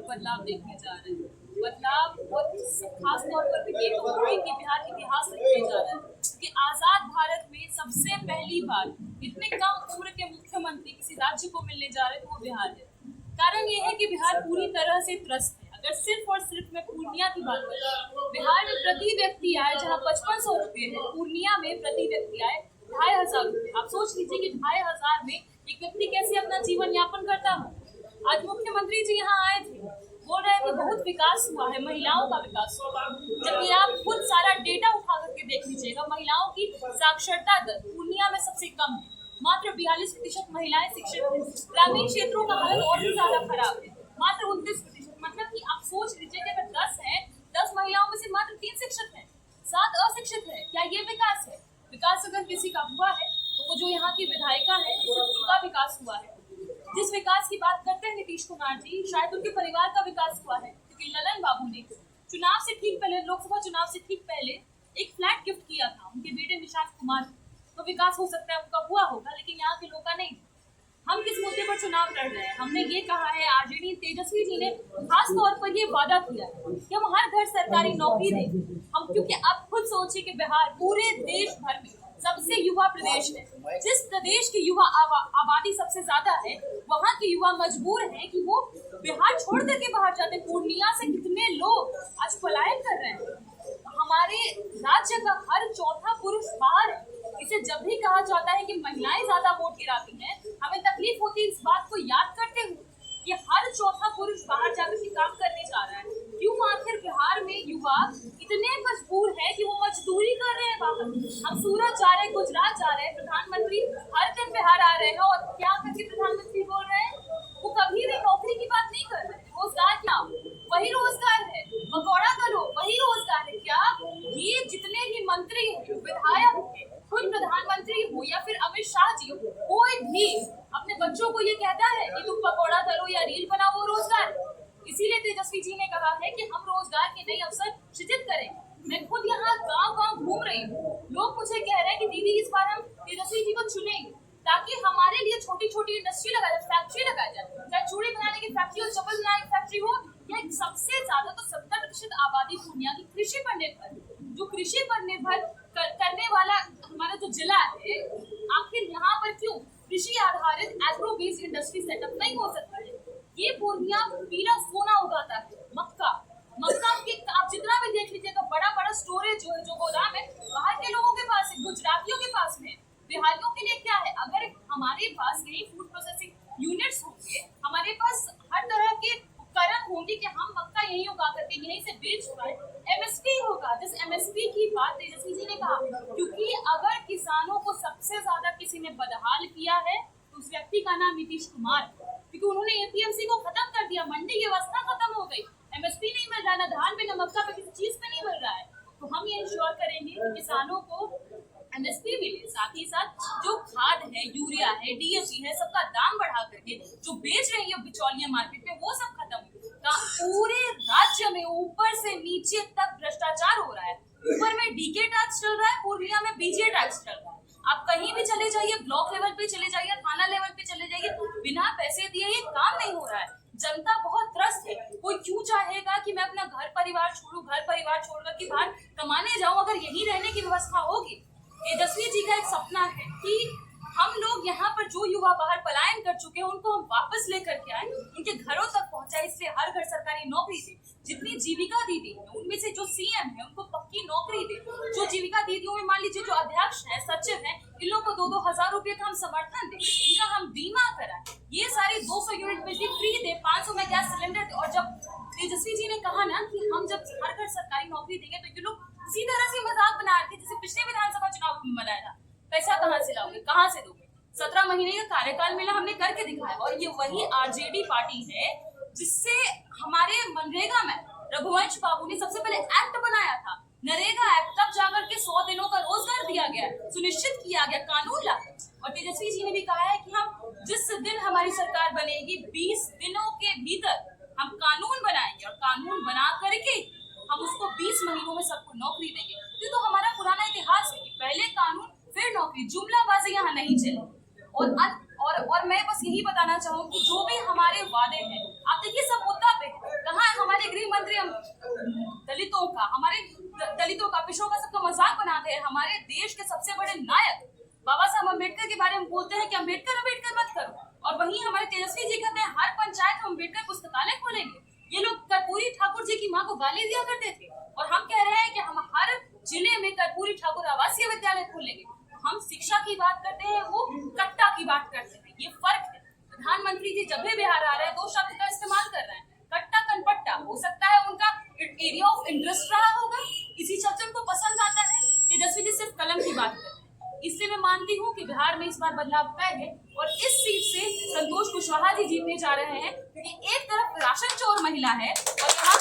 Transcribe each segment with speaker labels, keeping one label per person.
Speaker 1: बदलाव देखने जा रहे हैं। बदलाव और खास तौर पर ये कहूँगी कि बिहार इतिहास लिखने जा रहा है कि आजाद भारत में सबसे पहली बार इतने कम उम्र के मुख्यमंत्री किसी राज्य को मिलने जा रहे हैं, तो वो बिहार है। कारण ये है कि बिहार पूरी तरह से त्रस्त है। अगर सिर्फ और सिर्फ मैं पूर्णिया की बात करूँ, बिहार में प्रति व्यक्ति आय जहाँ 5500 रुपये है, पूर्णिया में प्रति व्यक्ति आय 2500 रुपये। आप सोच लीजिए कि 2500 में एक व्यक्ति कैसे अपना जीवन यापन करता हो। आज मुख्यमंत्री जी यहाँ आए थे, बोल रहे हैं कि बहुत विकास हुआ है, महिलाओं का विकास हुआ। जबकि आप खुद सारा डेटा उठा करके देख लीजिएगा, महिलाओं की साक्षरता दर पूर्णिया में सबसे कम है, मात्र 42% महिलाएं शिक्षित हैं। ग्रामीण क्षेत्रों का हालत और भी ज्यादा खराब है, मात्र 29%। मतलब कि आप सोच लीजिए कि अगर 10 है, 10 महिलाओं में से मात्र 3 शिक्षित हैं, 7 अशिक्षित है। क्या ये विकास है? विकास अगर किसी का हुआ है तो वो जो यहाँ की विधायिका है, उनका विकास हुआ है। जिस विकास की बात करते हैं नीतीश कुमार जी, शायद उनके परिवार का विकास हुआ है, क्योंकि ललन बाबू ने चुनाव से ठीक पहले, लोकसभा चुनाव से ठीक पहले एक फ्लैट गिफ्ट किया था उनके बेटे निशांत कुमार। तो विकास हो सकता है उनका हुआ होगा, लेकिन यहाँ के लोग का नहीं। हम किस मुद्दे पर चुनाव लड़ रहे हैं? हमने ये कहा है, आरजेडी तेजस्वी जी ने खास तौर पर ये वादा किया है कि हम हर घर सरकारी नौकरी देंगे। हम, क्योंकि आप खुद सोचिए कि बिहार पूरे देश भर में सबसे युवा प्रदेश है। जिस प्रदेश की युवा आबादी सबसे ज्यादा है, वहाँ के युवा मजबूर हैं कि वो बिहार छोड़ करके बाहर जाते हैं। पूर्णिया से कितने लोग आज पलायन कर रहे हैं। हमारे राज्य का हर चौथा पुरुष बाहर है। इसे जब भी कहा जाता है कि महिलाएं ज्यादा वोट गिराती हैं, हमें तकलीफ होती है इस बात को याद करते हुए कि हर चौथा पुरुष बाहर जाकर के काम करने जा रहा है। क्यों आखिर बिहार में युवा इतने मजबूर है कि वो मजदूरी कर रहे हैं बाहर? हम सूरत जा रहे हैं, गुजरात जा रहे हैं, प्रधानमंत्री हर दिन बिहार आ रहे हैं, और क्या करके प्रधानमंत्री बोल रहे हैं? वो कभी भी नौकरी की बात नहीं कर रहे हैं। रोजगार क्या? वही रोजगार है। पकौड़ा करो, वही रोजगार है। क्या ये जितने भी मंत्री हैं, विधायक हैं, खुद प्रधानमंत्री हो या फिर अमित शाह जी हो, कोई भी अपने बच्चों को ये कहता है कि तुम पकौड़ा करो या रील बनाओ, वो रोजगार? इसीलिए तेजस्वी जी ने कहा है कि हम रोजगार के नए अवसर सृजित करेंगे। मैं खुद यहाँ गांव-गांव घूम रही हूँ, लोग मुझे कह रहे हैं कि दीदी इस बार हम तेजस्वी जी को चुनेंगे ताकि हमारे लिए छोटी छोटी इंडस्ट्री लगाई जाए, फैक्ट्री लगाई जाए, चाहे चूड़ी बनाने की फैक्ट्री हो, चप्पल बनाने की फैक्ट्री हो, या सबसे ज्यादा तो 70% आबादी पूर्णिया की कृषि पर निर्भर है। जो कृषि पर निर्भर करने वाला हमारा जो जिला है, आखिर यहाँ पर क्यों कृषि आधारित एग्रो बेस्ड इंडस्ट्री सेटअप नहीं हो सकता है? ये पूर्णिया पीला सोना उगाता है, मक्का के आप जितना भी देख लीजिएगा, बड़ा बड़ा स्टोरेज जो गोदाम है, बाहर के लोगों के पास है, गुजरातियों के पास में। बिहारियों के लिए क्या है? अगर हमारे पास यही फूड प्रोसेसिंग यूनिट्स होंगे, हमारे पास हर तरह के उपकरण होंगे कि हम मक्का यही उगा करके यहीं से बेच पाए, एमएसपी होगा। जिस एमएसपी की बात तेजस्वी जी ने कहा, क्योंकि अगर किसानों को सबसे ज्यादा किसी ने बदहाल किया है तो उस व्यक्ति का नाम नीतीश कुमार, क्योंकि उन्होंने एपीएमसी को खत्म कर दिया, मंडी की व्यवस्था खत्म हो गई, एमएसपी नहीं मिल रहा, ना धान पे, ना मक्का पे, किसी चीज पे नहीं मिल रहा है। तो हम ये इंश्योर करेंगे कि किसानों को एमएसपी मिले, साथ ही साथ जो खाद है, यूरिया है, डीएपी है, सबका दाम बढ़ा करके जो बेच रही है बिचौलिया मार्केट में, वो सब खत्म हो। पूरे राज्य में ऊपर से नीचे तक भ्रष्टाचार हो रहा है। ऊपर में डीके टैक्स चल रहा है, पूर्णिया में बीजे टैक्स चल रहा है। आप कहीं भी चले जाइए, ब्लॉक लेवल पे चले जाइए, थाना लेवल पे चले जाइए, बिना पैसे दिए ये काम नहीं हो रहा है। जनता बहुत त्रस्त है। कोई क्यों चाहेगा कि मैं अपना घर परिवार छोड़ूं, घर परिवार छोड़कर कि बाहर कमाने जाऊं, अगर यही रहने की व्यवस्था होगी? तेजस्वी जी का एक सपना है कि हम लोग यहाँ पर जो युवा बाहर पलायन कर चुके हैं, उनको हम वापस लेकर के आए, उनके घरों तक पहुंचाए, इसलिए हर घर सरकारी नौकरी दे। जितनी जीविका दीदी है, उनमें से जो सीएम है, उनको पक्की नौकरी दे। जो जीविका दीदियों में मान लीजिए जो अध्यक्ष है, सचिव है, इन लोगों को 2-2 हजार रुपये का हम समर्थन दे, इनका हम बीमा कराए, ये सारी 200 यूनिट बिजली फ्री दे, 500 में गैस सिलेंडर दे। और जब तेजस्वी जी ने कहा ना कि हम जब हर घर सरकारी नौकरी देंगे, तो ये लोग इसी तरह से मजाक बना रहे थे जैसे पिछले विधानसभा चुनाव में बनाया था। पैसा कहाँ से लाओगे, कहाँ से दोगे? 17 महीने का कार्यकाल मिला, हमने करके दिखाया। और ये वही आरजेडी पार्टी है जिससे हमारे मनरेगा में रघुवंश बाबू ने सबसे पहले एक्ट बनाया था, नरेगा एक्ट, तब जाकर के 100 दिनों का रोजगार दिया गया, सुनिश्चित किया गया, कानून ला। और तेजस्वी जी ने भी कहा है कि हम जिस दिन हमारी सरकार बनेगी, 20 दिनों के भीतर हम कानून बनाएंगे, और कानून बना करके हम उसको 20 महीनों में सबको नौकरी देंगे। ये तो हमारा पुराना इतिहास है कि पहले कानून फिर नौकरी, जुमलाबाजी यहाँ नहीं चलेगी। और मैं बस यही बताना चाहूँ कि जो भी हमारे वादे हैं, आप देखिए सब मुद्दा पे दलितों का, पिछड़ों का सबका मजाक बनाते हैं। हमारे देश के सबसे बड़े नायक बाबा साहब अम्बेडकर के बारे में बोलते हैं कि अम्बेडकर मत करो, और वहीं हमारे तेजस्वी जी कहते हैं हर पंचायत में अम्बेडकर पुस्तकालय खोलेंगे। ये लोग कर्पूरी ठाकुर जी की मां को गाली दिया करते थे, और हम कह रहे हैं कि हम हर जिले में कर्पूरी ठाकुर आवासीय विद्यालय खोलेंगे। हम शिक्षा की बात करते हैं, वो कट्टा की बात करते हैं, ये फर्क है। प्रधानमंत्री जी जब भी बिहार आ रहे हैं 2 शब्द का इस्तेमाल कर रहे हैं, कट्टा कनपट्टा। हो सकता है उनका एरिया ऑफ इंटरेस्ट रहा होगा, इसी शब्द उनको पसंद आता है। तेजस्वी जी सिर्फ कलम की बात करते हैं। इसलिए मैं मानती हूँ कि बिहार में इस बार बदलाव तय है, और इस सीट से संतोष कुशवाहा जी जीतने जा रहे हैं, क्योंकि एक तरफ राशन चोर महिला है, और यहाँ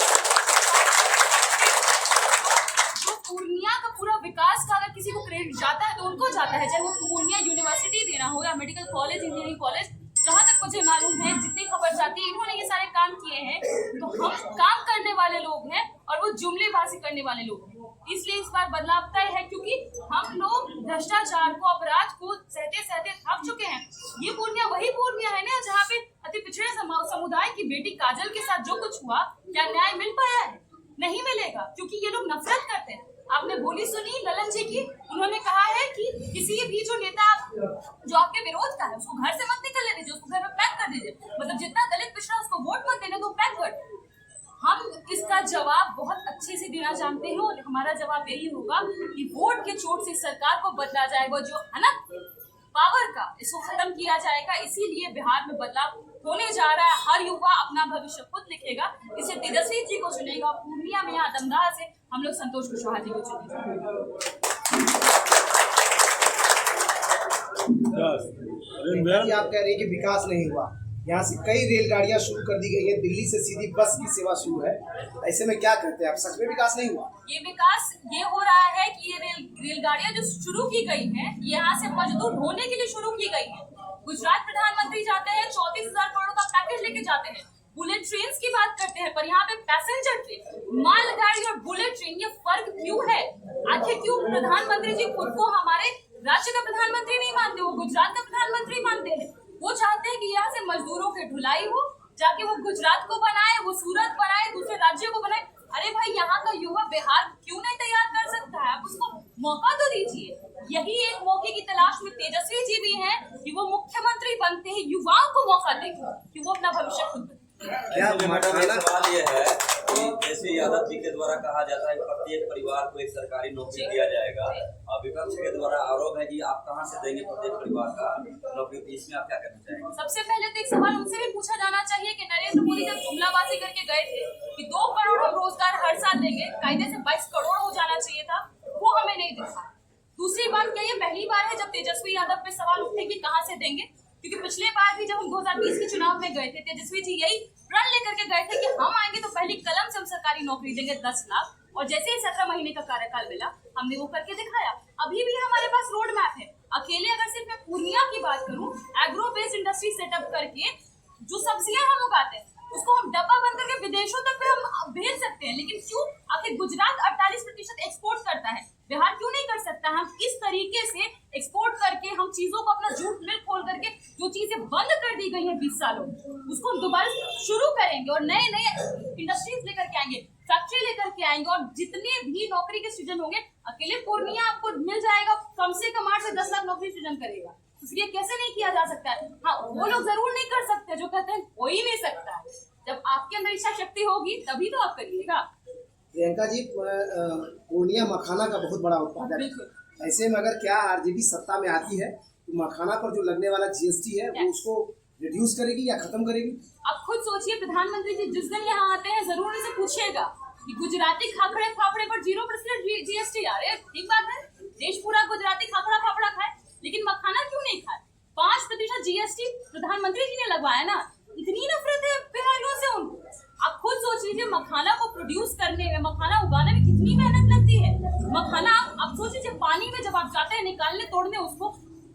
Speaker 1: पूर्णिया का पूरा विकास का अगर किसी को क्रेडिट जाता है तो उनको जाता है, चाहे वो पूर्णिया यूनिवर्सिटी देना हो या मेडिकल कॉलेज, इंजीनियरिंग कॉलेज। जहाँ तक मुझे मालूम है, जितनी खबर जाती है, इन्होंने ये सारे काम किए हैं। तो हम काम करने वाले लोग हैं और वो जुमलेबाजी करने वाले लोग हैं। इसलिए इस बार बदलाव तय है, क्योंकि हम लोग भ्रष्टाचार को, अपराध को सहते सहते थक चुके हैं। ये पूर्णिया वही पूर्णिया है ना जहाँ पे अति पिछड़े समुदाय की बेटी काजल के साथ जो कुछ हुआ, क्या न्याय मिल पाया है? नहीं मिलेगा, क्योंकि ये लोग नफरत करते हैं। आपने बोली सुनी ललन जी की, उन्होंने कहा है कि किसी भी जो नेता जो आपके विरोध का है उसको घर से मत निकलने दीजिए, उसको घर में पैक कर दीजिए। मतलब जितना दलित पिछड़ा उसको वोट मत देने दो, पैक कर। हम इसका जवाब बहुत अच्छे से देना जानते हैं, और हमारा जवाब यही होगा कि वोट के चोट से सरकार को बदला जाएगा, जो हनक पावर का इसको खत्म किया जाएगा। इसीलिए बिहार में बदलाव होने जा रहा है। हर युवा अपना भविष्य खुद लिखेगा, इसे तेजस्वी जी को चुनेगा। पूर्णिया में यहाँ दमदाह से हम लोग संतोष कुशवाहा जी को चुनेंगे।
Speaker 2: आप कह रहे हैं कि विकास नहीं हुआ, यहाँ से कई रेलगाड़ियां शुरू कर दी गई है, दिल्ली से सीधी बस की सेवा शुरू है, ऐसे में क्या करते हैं आप? सच में विकास नहीं हुआ?
Speaker 1: ये विकास ये हो रहा है कि ये रेलगाड़ियां जो शुरू की गई हैं, यहाँ से मजदूर ढोने के लिए शुरू की गई हैं। गुजरात प्रधानमंत्री जाते हैं, 34,000 करोड़ का पैकेज लेके जाते हैं। बुलेट ट्रेन की बात करते हैं, पर यहाँ पे पैसेंजर ट्रेन, मालगाड़ी और बुलेट ट्रेन, ये फर्क क्यों है? आखिर क्यों प्रधानमंत्री जी खुद को हमारे राज्य का प्रधानमंत्री नहीं मानते, वो गुजरात का प्रधानमंत्री मानते हैं? वो चाहते हैं कि यहाँ से मजदूरों की ढुलाई हो, जाके वो गुजरात को बनाए, वो सूरत बनाए, दूसरे राज्यों को बनाए। अरे भाई, यहाँ का युवा बिहार क्यों नहीं तैयार कर सकता है? आप उसको मौका तो दीजिए। यही एक मौके की तलाश में तेजस्वी जी भी हैं कि वो मुख्यमंत्री बनते हैं, युवाओं को मौका देंगे कि वो अपना भविष्य खुद।
Speaker 3: क्या सवाल ये है कि जैसे यादव जी के द्वारा कहा जाता है प्रत्येक परिवार को एक सरकारी नौकरी दिया जाएगा, और विपक्ष के द्वारा आरोप है कि आप कहां से देंगे प्रत्येक परिवार का नौकरी? इसमें आप क्या कहना चाहेंगे?
Speaker 1: सबसे पहले तो एक सवाल उनसे भी पूछा जाना चाहिए कि नरेंद्र मोदी जब जुमलाबाजी करके गए थे कि 2 करोड़ हम रोजगार हर साल देंगे, कायदे से 22 करोड़ हो जाना चाहिए था, वो हमें नहीं दिखा। दूसरी बात, क्या ये पहली बार है जब तेजस्वी यादव पे सवाल उठे कि कहां से देंगे? क्योंकि पिछले बार भी जब हम 2020 के चुनाव में गए थे, तेजस्वी जी यही प्रण लेकर के गए थे कि हम आएंगे तो पहली कलम से हम सरकारी नौकरी देंगे 10 लाख, और जैसे ही 17 महीने का कार्यकाल मिला हमने वो करके दिखाया। अभी भी हमारे पास रोड मैप है। अकेले अगर सिर्फ मैं पूर्णिया की बात करूं, एग्रो बेस्ड इंडस्ट्री सेटअप करके जो सब्जियां हम उगाते हैं उसको हम डब्बा बंद करके विदेशों तक भी हम भेज सकते हैं। लेकिन क्यों? आखिर गुजरात 48% एक्सपोर्ट करता है, बिहार क्यों नहीं कर सकता? हम इस तरीके से एक्सपोर्ट करके हम चीजों को अपना झूठ मिल खोल करके जो चीजें बंद कर दी गई हैं 20 सालों उसको दोबारा शुरू करेंगे, और नए नए इंडस्ट्रीज लेकर के आएंगे, फैक्ट्री लेकर के आएंगे, और जितने भी नौकरी के सृजन होंगे, अकेले पूर्णिया आपको मिल जाएगा, कम से कम 8 से 10 लाख नौकरी सृजन करेगा। इसलिए कैसे नहीं किया जा सकता है? हाँ, वो लोग जरूर नहीं कर सकते जो कहते हैं हो ही नहीं सकता। जब आपके अंदर इच्छा शक्ति होगी तभी तो आप करिएगा।
Speaker 2: प्रियंका जी, पूर्णिया मखाना का बहुत बड़ा उत्पादक है, ऐसे में अगर क्या आरजेडी सत्ता में आती है तो मखाना पर जो लगने वाला जीएसटी है वो उसको रिड्यूस करेगी या खत्म करेगी?
Speaker 1: आप खुद सोचिए, प्रधानमंत्री जी जिस दिन यहाँ आते हैं जरूर इनसे पूछेगा कि गुजराती खाखड़े फाफड़े पर 0% जीएसटी आ रहे। ठीक बात है, देश पूरा गुजराती खाखड़ा फाफड़ा खाए, लेकिन मखाना क्यों नहीं खाए? 5% जीएसटी प्रधानमंत्री जी ने लगवाया ना। इतनी नफरत है बिहारियों से उनको। आप खुद सोच लीजिए, मखाना को प्रोड्यूस करने में, मखाना उगाने में कितनी मेहनत लगती है। मखाना आप सोच लीजिए, पानी में जब आप जाते हैं निकालने तोड़ने, उसको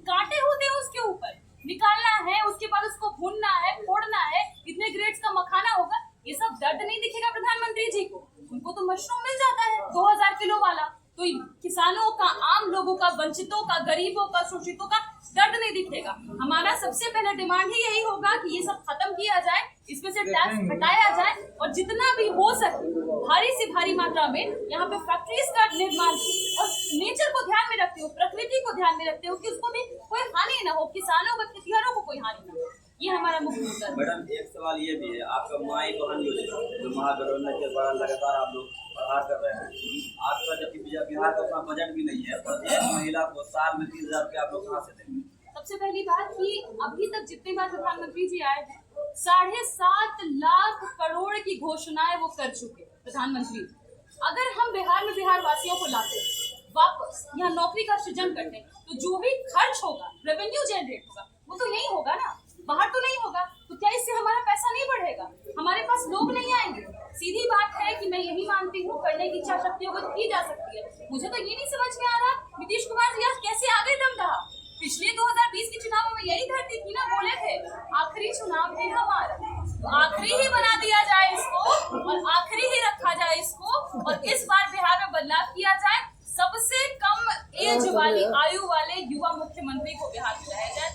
Speaker 1: कांटे होते हैं उसके ऊपर, निकालना है, उसके बाद उसको भूनना है, फोड़ना है, इतने ग्रेड्स का मखाना होगा। ये सब दर्द नहीं दिखेगा प्रधानमंत्री जी को? उनको तो मशरूम मिल जाता है 2000 किलो वाला। तो किसानों का, आम लोगों का, वंचितों का, गरीबों का, शोषितों का दर्द नहीं दिखेगा। हमारा सबसे पहला डिमांड ही यही होगा कि ये सब खत्म किया जाए, इसमें से से टैक्स हटाया जाए और जितना भी हो सके भारी से भारी मात्रा में यहाँ पे फैक्ट्रीज का निर्माण और नेचर को ध्यान में रखते हुए, प्रकृति को ध्यान में रखते हुए कि उसको भी कोई हानि न हो, किसानों को, खेतिहरों को कोई हानि न हो। ये हमारा मुख्य मुद्दा है।
Speaker 3: मैडम एक सवाल ये भी है, आपका माई बहन योजना जो महागठबंधन के द्वारा लगातार आप लोग प्रहार कर रहे हैं, आपका जबकि बिहार का उतना बजट भी नहीं है, प्रत्येक महिला को साल में 30,000 रुपया आप लोग कहाँ से देंगे?
Speaker 1: सबसे पहली बात कि अभी तक जितनी बार प्रधानमंत्री जी आए हैं 7.5 लाख करोड़ की घोषणाएं वो कर चुके प्रधानमंत्री। अगर हम बिहार में बिहार वासियों को लाते वापस यहाँ नौकरी का सृजन करते तो जो भी खर्च होगा, रेवेन्यू जनरेट होगा, वो तो यही होगा ना, बाहर तो नहीं होगा। तो क्या इससे हमारा पैसा नहीं बढ़ेगा? हमारे पास लोग नहीं आएंगे? सीधी बात है कि मैं यही मानती हूँ करने की इच्छा शक्ति अगर की जा सकती है। मुझे तो ये नहीं समझ में आ रहा नीतीश कुमार जी आज कैसे आगे दम रहा। पिछले 2020 के चुनावों में यही धरती थी ना, बोले थे आखिरी चुनाव है हमारा, तो आखिरी ही बना दिया जाए इसको और आखिरी ही रखा जाए इसको, और इस बार बिहार में बदलाव किया जाए। सबसे कम एज वाली आयु वाले युवा मुख्यमंत्री को बिहार में लाया जाए।